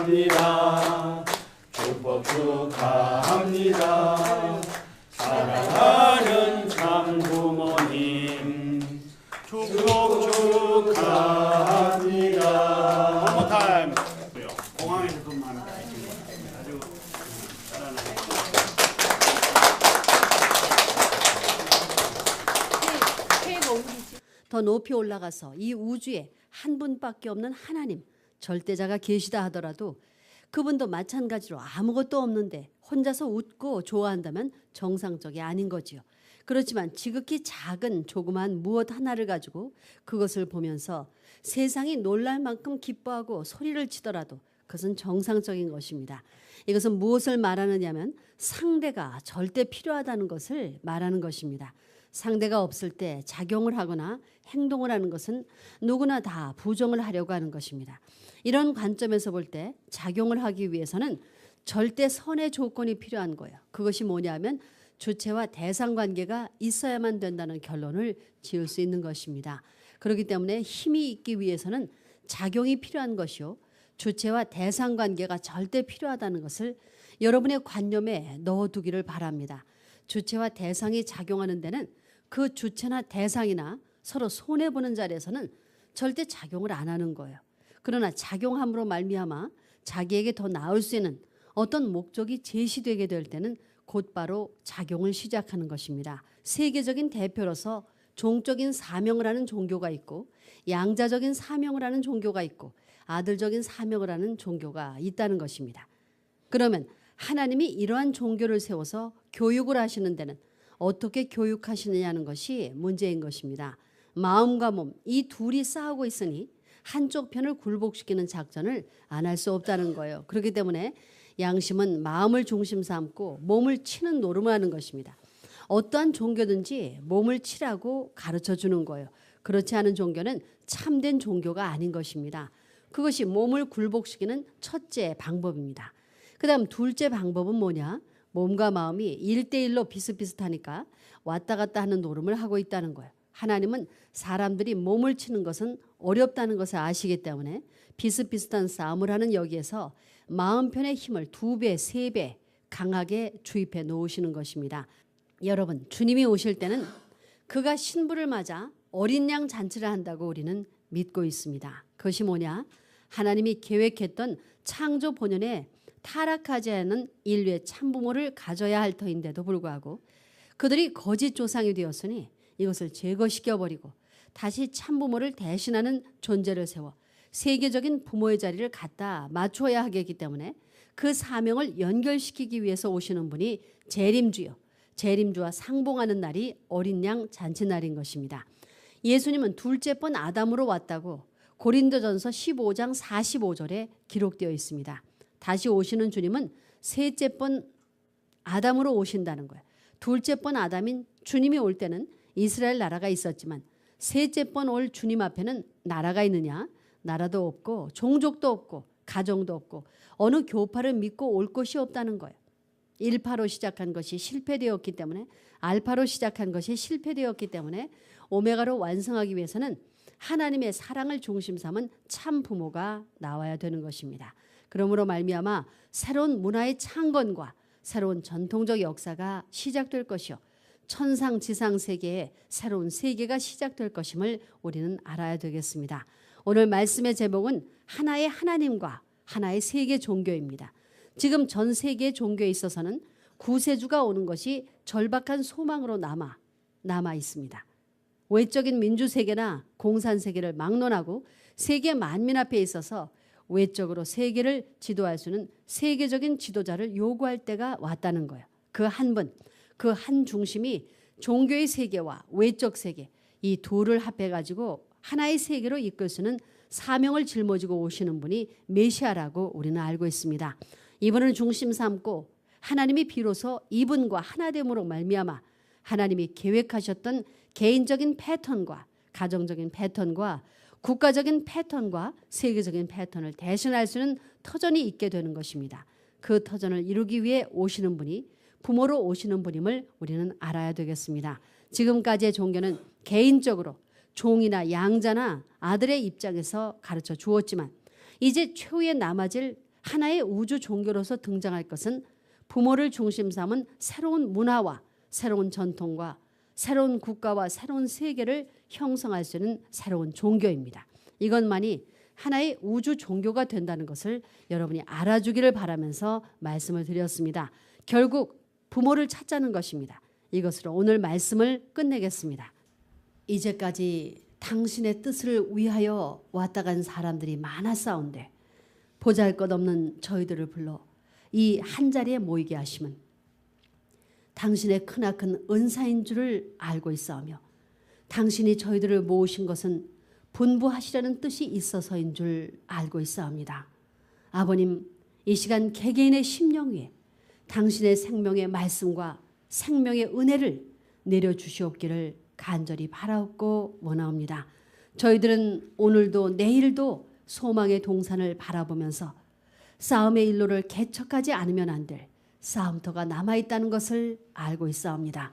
축하합니다. 축복 축하합니다. 사랑하는 참부모님 축복 축하합니다. One more time. 공항에서 근무하는 아주 잘하는. 더 높이 올라가서 이 우주에 한 분밖에 없는 하나님, 절대자가 계시다 하더라도 그분도 마찬가지로 아무것도 없는데 혼자서 웃고 좋아한다면 정상적이 아닌 거지요. 그렇지만 지극히 작은 조그만 무엇 하나를 가지고 그것을 보면서 세상이 놀랄 만큼 기뻐하고 소리를 치더라도 그것은 정상적인 것입니다. 이것은 무엇을 말하느냐면 상대가 절대 필요하다는 것을 말하는 것입니다. 상대가 없을 때 작용을 하거나 행동을 하는 것은 누구나 다 부정을 하려고 하는 것입니다. 이런 관점에서 볼 때 작용을 하기 위해서는 절대 선의 조건이 필요한 거예요. 그것이 뭐냐면 주체와 대상 관계가 있어야만 된다는 결론을 지을 수 있는 것입니다. 그렇기 때문에 힘이 있기 위해서는 작용이 필요한 것이요. 주체와 대상 관계가 절대 필요하다는 것을 여러분의 관념에 넣어두기를 바랍니다. 주체와 대상이 작용하는 데는 그 주체나 대상이나 서로 손해보는 자리에서는 절대 작용을 안 하는 거예요. 그러나 작용함으로 말미암아 자기에게 더 나을 수 있는 어떤 목적이 제시되게 될 때는 곧바로 작용을 시작하는 것입니다. 세계적인 대표로서 종적인 사명을 하는 종교가 있고 양자적인 사명을 하는 종교가 있고 아들적인 사명을 하는 종교가 있다는 것입니다. 그러면 하나님이 이러한 종교를 세워서 교육을 하시는 데는 어떻게 교육하시느냐는 것이 문제인 것입니다. 마음과 몸 이 둘이 싸우고 있으니 한쪽 편을 굴복시키는 작전을 안 할 수 없다는 거예요. 그렇기 때문에 양심은 마음을 중심 삼고 몸을 치는 노름을 하는 것입니다. 어떠한 종교든지 몸을 치라고 가르쳐 주는 거예요. 그렇지 않은 종교는 참된 종교가 아닌 것입니다. 그것이 몸을 굴복시키는 첫째 방법입니다. 그 다음 둘째 방법은 뭐냐? 몸과 마음이 1대1로 비슷비슷하니까 왔다 갔다 하는 노름을 하고 있다는 거예요. 하나님은 사람들이 몸을 치는 것은 어렵다는 것을 아시기 때문에 비슷비슷한 싸움을 하는 여기에서 마음편의 힘을 2배, 3배 강하게 주입해 놓으시는 것입니다. 여러분, 주님이 오실 때는 그가 신부를 맞아 어린 양 잔치를 한다고 우리는 믿고 있습니다. 그것이 뭐냐? 하나님이 계획했던 창조 본연에 타락하지 않은 인류의 참부모를 가져야 할 터인데도 불구하고 그들이 거짓 조상이 되었으니 이것을 제거시켜버리고 다시 참부모를 대신하는 존재를 세워 세계적인 부모의 자리를 갖다 맞춰야 하겠기 때문에 그 사명을 연결시키기 위해서 오시는 분이 재림주요. 재림주와 상봉하는 날이 어린 양 잔치날인 것입니다. 예수님은 둘째 번 아담으로 왔다고 고린도전서 15장 45절에 기록되어 있습니다. 다시 오시는 주님은 셋째 번 아담으로 오신다는 거예요. 둘째 번 아담인 주님이 올 때는 이스라엘 나라가 있었지만 셋째 번 올 주님 앞에는 나라가 있느냐? 나라도 없고 종족도 없고 가정도 없고 어느 교파를 믿고 올 것이 없다는 거예요. 1파로 시작한 것이 실패되었기 때문에 알파로 시작한 것이 실패되었기 때문에 오메가로 완성하기 위해서는 하나님의 사랑을 중심 삼은 참 부모가 나와야 되는 것입니다. 그러므로 말미암아 새로운 문화의 창건과 새로운 전통적 역사가 시작될 것이요. 천상 지상 세계에 새로운 세계가 시작될 것임을 우리는 알아야 되겠습니다. 오늘 말씀의 제목은 하나의 하나님과 하나의 세계 종교입니다. 지금 전 세계 종교에 있어서는 구세주가 오는 것이 절박한 소망으로 남아 있습니다. 외적인 민주세계나 공산세계를 막론하고 세계 만민 앞에 있어서 외적으로 세계를 지도할 수는 세계적인 지도자를 요구할 때가 왔다는 거예요. 그 한 분, 그 한 중심이 종교의 세계와 외적 세계 이 둘을 합해가지고 하나의 세계로 이끌 수는 사명을 짊어지고 오시는 분이 메시아라고 우리는 알고 있습니다. 이분을 중심 삼고 하나님이 비로소 이분과 하나됨으로 말미암아 하나님이 계획하셨던 개인적인 패턴과 가정적인 패턴과 국가적인 패턴과 세계적인 패턴을 대신할 수 있는 터전이 있게 되는 것입니다. 그 터전을 이루기 위해 오시는 분이 부모로 오시는 분임을 우리는 알아야 되겠습니다. 지금까지의 종교는 개인적으로 종이나 양자나 아들의 입장에서 가르쳐 주었지만 이제 최후에 남아질 하나의 우주 종교로서 등장할 것은 부모를 중심 삼은 새로운 문화와 새로운 전통과 새로운 국가와 새로운 세계를 형성할 수 있는 새로운 종교입니다. 이것만이 하나의 우주 종교가 된다는 것을 여러분이 알아주기를 바라면서 말씀을 드렸습니다. 결국 부모를 찾자는 것입니다. 이것으로 오늘 말씀을 끝내겠습니다. 이제까지 당신의 뜻을 위하여 왔다 간 사람들이 많았사온데 보잘것없는 저희들을 불러 이 한자리에 모이게 하심은 당신의 크나큰 은사인 줄을 알고 있사오며 당신이 저희들을 모으신 것은 분부하시려는 뜻이 있어서인 줄 알고 있사옵니다. 아버님, 이 시간 개개인의 심령 위에 당신의 생명의 말씀과 생명의 은혜를 내려주시옵기를 간절히 바라옵고 원하옵니다. 저희들은 오늘도 내일도 소망의 동산을 바라보면서 싸움의 일로를 개척하지 않으면 안 될 싸움터가 남아있다는 것을 알고 있사옵니다.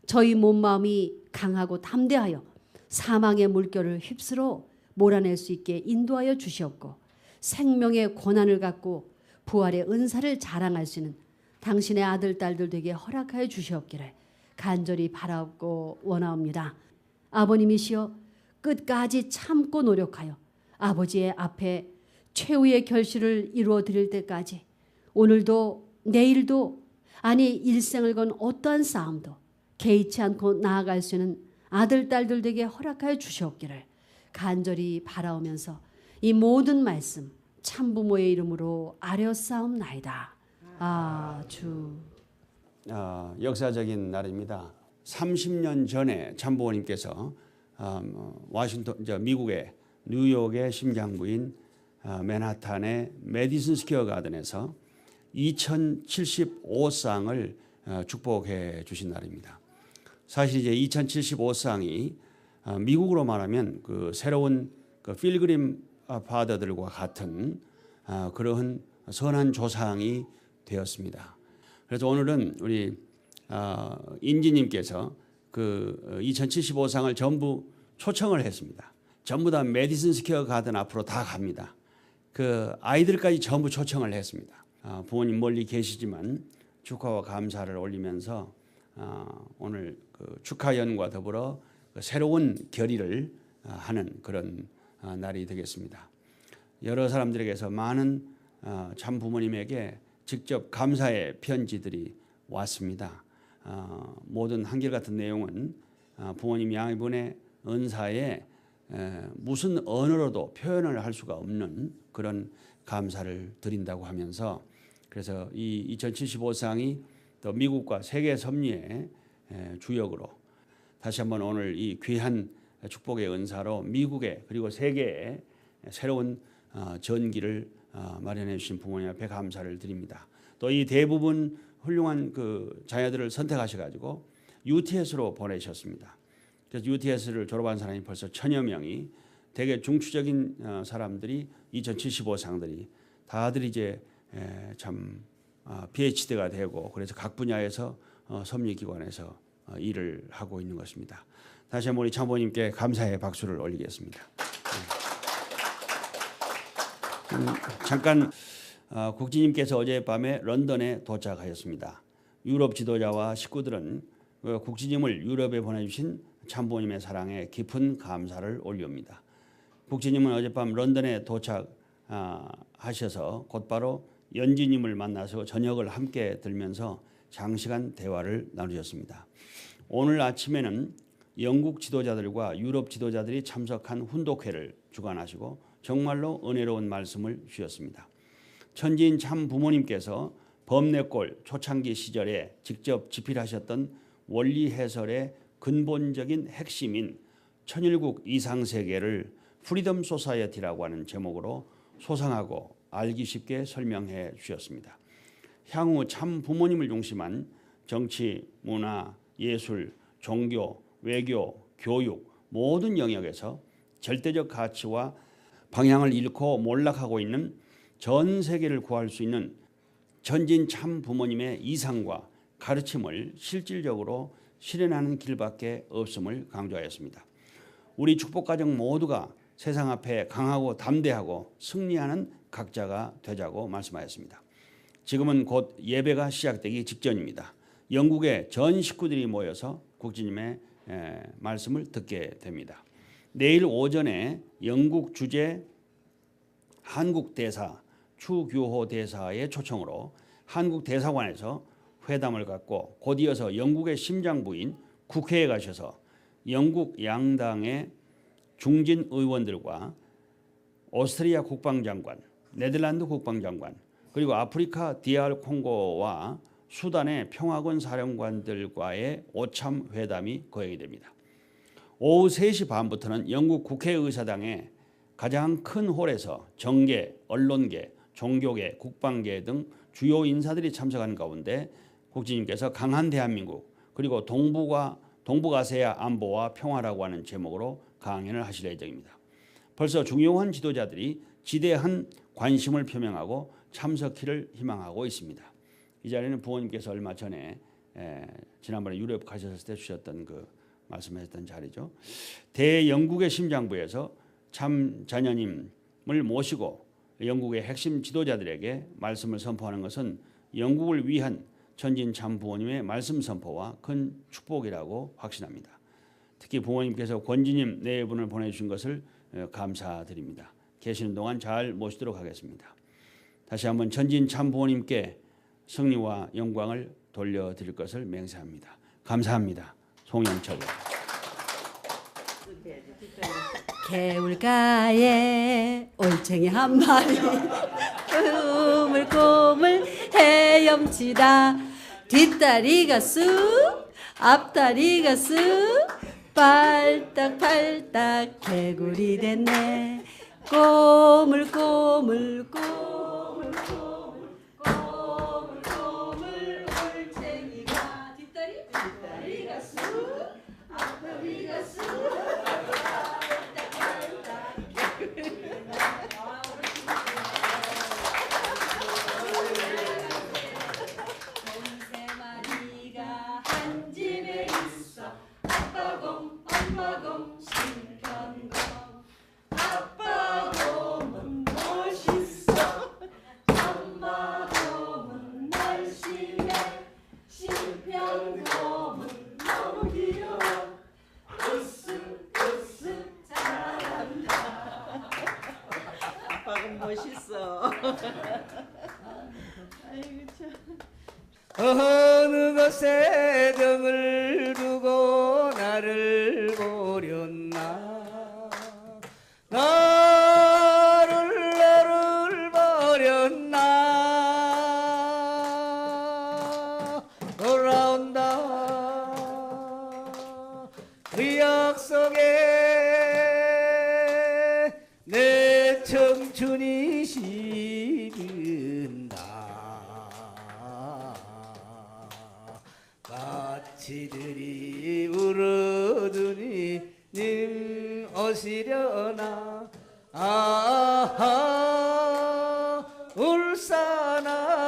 저희 몸마음이 강하고 담대하여 사망의 물결을 휩쓸어 몰아낼 수 있게 인도하여 주시옵고 생명의 권한을 갖고 부활의 은사를 자랑할 수 있는 당신의 아들 딸들 되게 허락하여 주시옵기를 간절히 바라옵고 원하옵니다. 아버님이시여 끝까지 참고 노력하여 아버지의 앞에 최후의 결실을 이루어 드릴 때까지 오늘도 내일도 아니 일생을 건 어떠한 싸움도 개의치 않고 나아갈 수 있는 아들 딸들 되게 허락하여 주시옵기를 간절히 바라오면서 이 모든 말씀 참부모의 이름으로 아뢰었사옵나이다. 아주 역사적인 날입니다. 30년 전에 참부모님께서 미국의 뉴욕의 심장부인 맨하탄의 메디슨 스퀘어 가든에서 2075쌍을 축복해 주신 날입니다. 사실 이제 2075쌍이 미국으로 말하면 그 새로운 그 필그림 파더들과 같은 그러한 선한 조상이 되었습니다. 그래서 오늘은 우리 인지님께서 그 2075상을 전부 초청을 했습니다. 전부 다 메디슨 스퀘어 가든 앞으로 다 갑니다. 그 아이들까지 전부 초청을 했습니다. 부모님 멀리 계시지만 축하와 감사를 올리면서 오늘 그 축하연과 더불어 새로운 결의를 하는 그런 날이 되겠습니다. 여러 사람들에게서 많은 참 부모님에게 직접 감사의 편지들이 왔습니다. 모든 한결같은 내용은 부모님 양이분의 은사에 무슨 언어로도 표현을 할 수가 없는 그런 감사를 드린다고 하면서 그래서 이 2075상이 또 미국과 세계 섭리의 주역으로 다시 한번 오늘 이 귀한 축복의 은사로 미국에 그리고 세계에 새로운 전기를 마련해 주신 부모님 앞에 감사를 드립니다. 또 이 대부분 훌륭한 그 자녀들을 선택하셔 가지고 UTS로 보내셨습니다. 그래서 UTS를 졸업한 사람이 벌써 1000여 명이 되게 중추적인 사람들이 2075상들이 다들 이제 참 PhD가 되고 그래서 각 분야에서 섭리기관에서 일을 하고 있는 것입니다. 다시 한번 우리 참모님께 감사의 박수를 올리겠습니다. 잠깐 국지님께서 어젯밤에 런던에 도착하였습니다. 유럽 지도자와 식구들은 국지님을 유럽에 보내주신 참부모님의 사랑에 깊은 감사를 올리옵니다. 국지님은 어젯밤 런던에 도착하셔서 곧바로 연지님을 만나서 저녁을 함께 들면서 장시간 대화를 나누셨습니다. 오늘 아침에는 영국 지도자들과 유럽 지도자들이 참석한 훈독회를 주관하시고 정말로 은혜로운 말씀을 주셨습니다. 천지인 참 부모님께서 범내골 초창기 시절에 직접 집필하셨던 원리 해설의 근본적인 핵심인 천일국 이상세계를 프리덤 소사이어티라고 하는 제목으로 소상하고 알기 쉽게 설명해 주셨습니다. 향후 참 부모님을 중심한 정치, 문화, 예술, 종교, 외교, 교육 모든 영역에서 절대적 가치와 방향을 잃고 몰락하고 있는 전 세계를 구할 수 있는 전진 참 부모님의 이상과 가르침을 실질적으로 실현하는 길밖에 없음을 강조하였습니다. 우리 축복가정 모두가 세상 앞에 강하고 담대하고 승리하는 각자가 되자고 말씀하였습니다. 지금은 곧 예배가 시작되기 직전입니다. 영국의 전 식구들이 모여서 국장님의 말씀을 듣게 됩니다. 내일 오전에 영국 주재 한국 대사 추규호 대사의 초청으로 한국 대사관에서 회담을 갖고 곧 이어서 영국의 심장부인 국회에 가셔서 영국 양당의 중진 의원들과 오스트리아 국방장관, 네덜란드 국방장관, 그리고 아프리카 DR 콩고와 수단의 평화군 사령관들과의 오참 회담이 거행이 됩니다. 오후 3시 반부터는 영국 국회의사당의 가장 큰 홀에서 정계, 언론계, 종교계, 국방계 등 주요 인사들이 참석한 가운데 국장님께서 강한 대한민국 그리고 동북아시아 안보와 평화라고 하는 제목으로 강연을 하실 예정입니다. 벌써 중요한 지도자들이 지대한 관심을 표명하고 참석기를 희망하고 있습니다. 이 자리는 부모님께서 얼마 전에 지난번에 유럽 가셨을 때 주셨던 그 말씀하셨던 자리죠. 대영국의 심장부에서 참 자녀님을 모시고 영국의 핵심 지도자들에게 말씀을 선포하는 것은 영국을 위한 천진 참 부모님의 말씀 선포와 큰 축복이라고 확신합니다. 특히 부모님께서 권지님 네 분을 보내주신 것을 감사드립니다. 계시는 동안 잘 모시도록 하겠습니다. 다시 한번 천진 참 부모님께 승리와 영광을 돌려드릴 것을 맹세합니다. 감사합니다. 송영철. 개울가에 올챙이 한 마리 꾸물꾸물 헤엄치다 뒷다리가 쑥 앞다리가 쑥 팔딱팔딱 개구리 됐네 꼬물꼬물 꼬물꼬물 올챙이가 뒷다리가 쑥 앞다리가 쑥 멋있어. 아이고 참. 어느 곳에 등을 두고 나를 보렸나 나를 버렸나 돌아온다 그 약속에 내 청춘이 시든다 가치들이 울어두니 님 오시려나 아하 울산하리라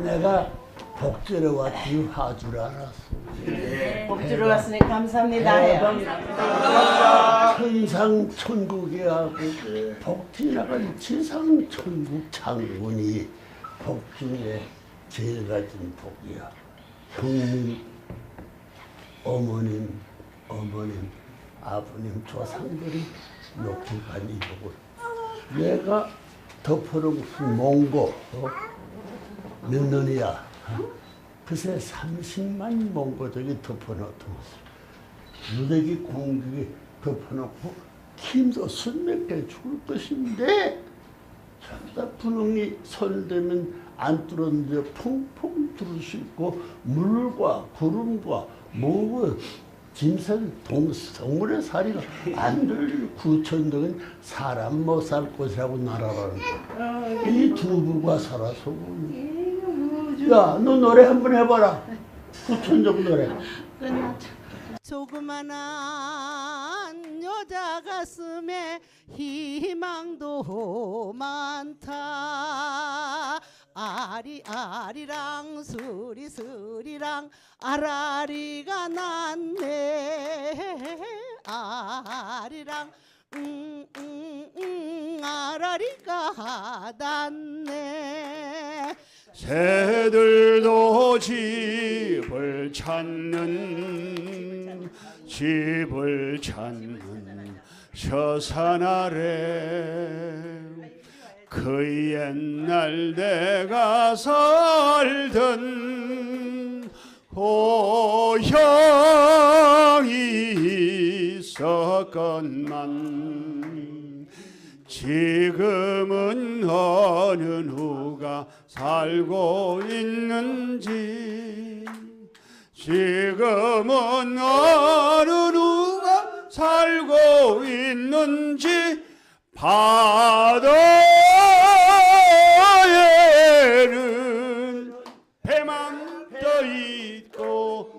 내가 복주러 왔더니 화줄 알았어. 복주러 왔으니 감사합니다. 해요. 천상천국이하고 복지나간 지상천국 장군이 복중에 제일 가진 복이야. 형님, 어머님, 아버님 조상들이 욕기간 이보고 내가 덮어놓은 무슨 몽고 몇 년이야? 그새 30만 몽고족이 덮어놓던 무대기 공격이 덮어놓고 힘도 순맥해 죽을 것인데 전부 다 분홍이 손대면 안 뚫었는데 퐁퐁 뚫을 수 있고 물과 구름과 모든 짐승 동물의 살이가 안 들릴 구천동은 사람 못 살 곳이라고 나라라는 거야. 이 두부가 살아서 야, 너 노래 한번 해봐라. 구천동 노래. 조그만한 여자 가슴에 희망도 많다. 아리아리랑 수리수리랑 아라리가 났네. 아리랑 아라리가 났네. 새들도 집을 찾는 저 산 아래 그 옛날 내가 살던 고향이 있었건만 지금은 어느 누가 살고 있는지 지금은 어느 누가 살고 있는지 바다에는 배만 떠 있고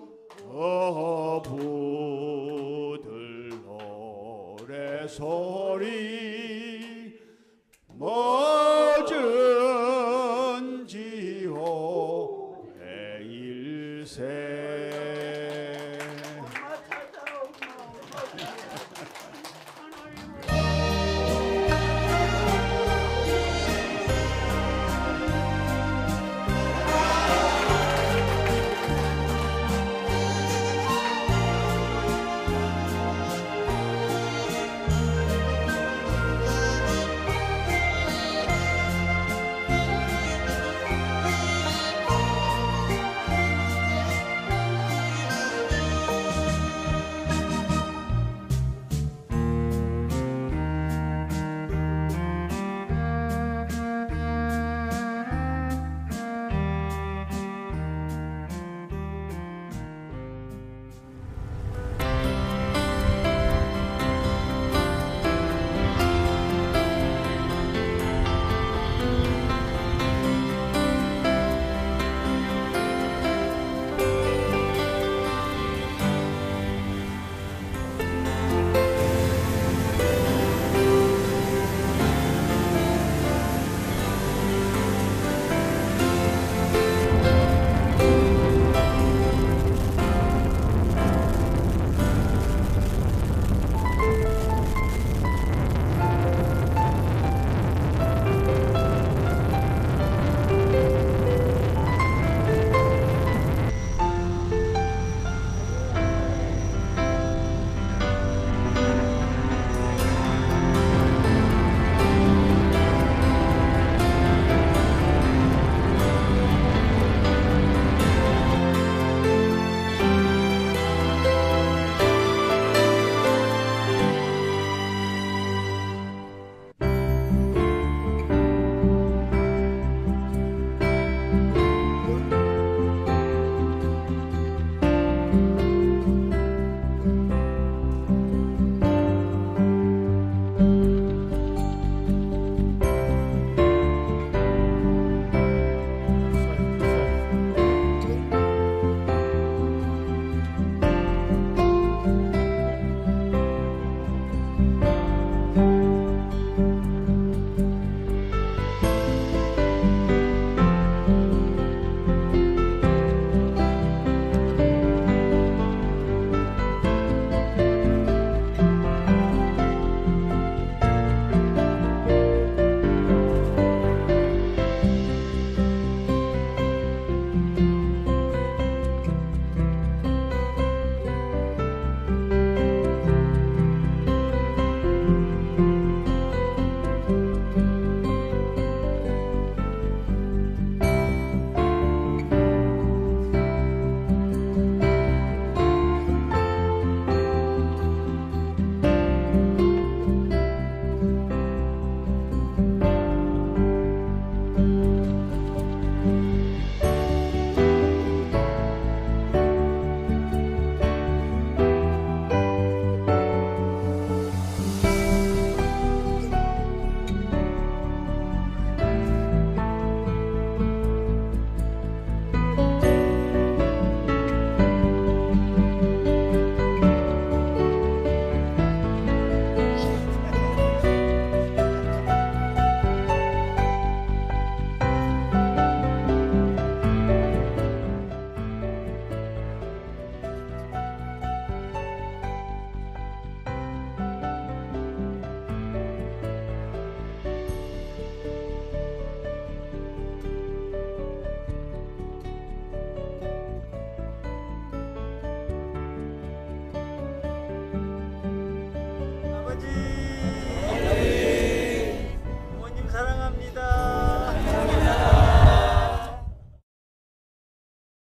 어부들 노래 소리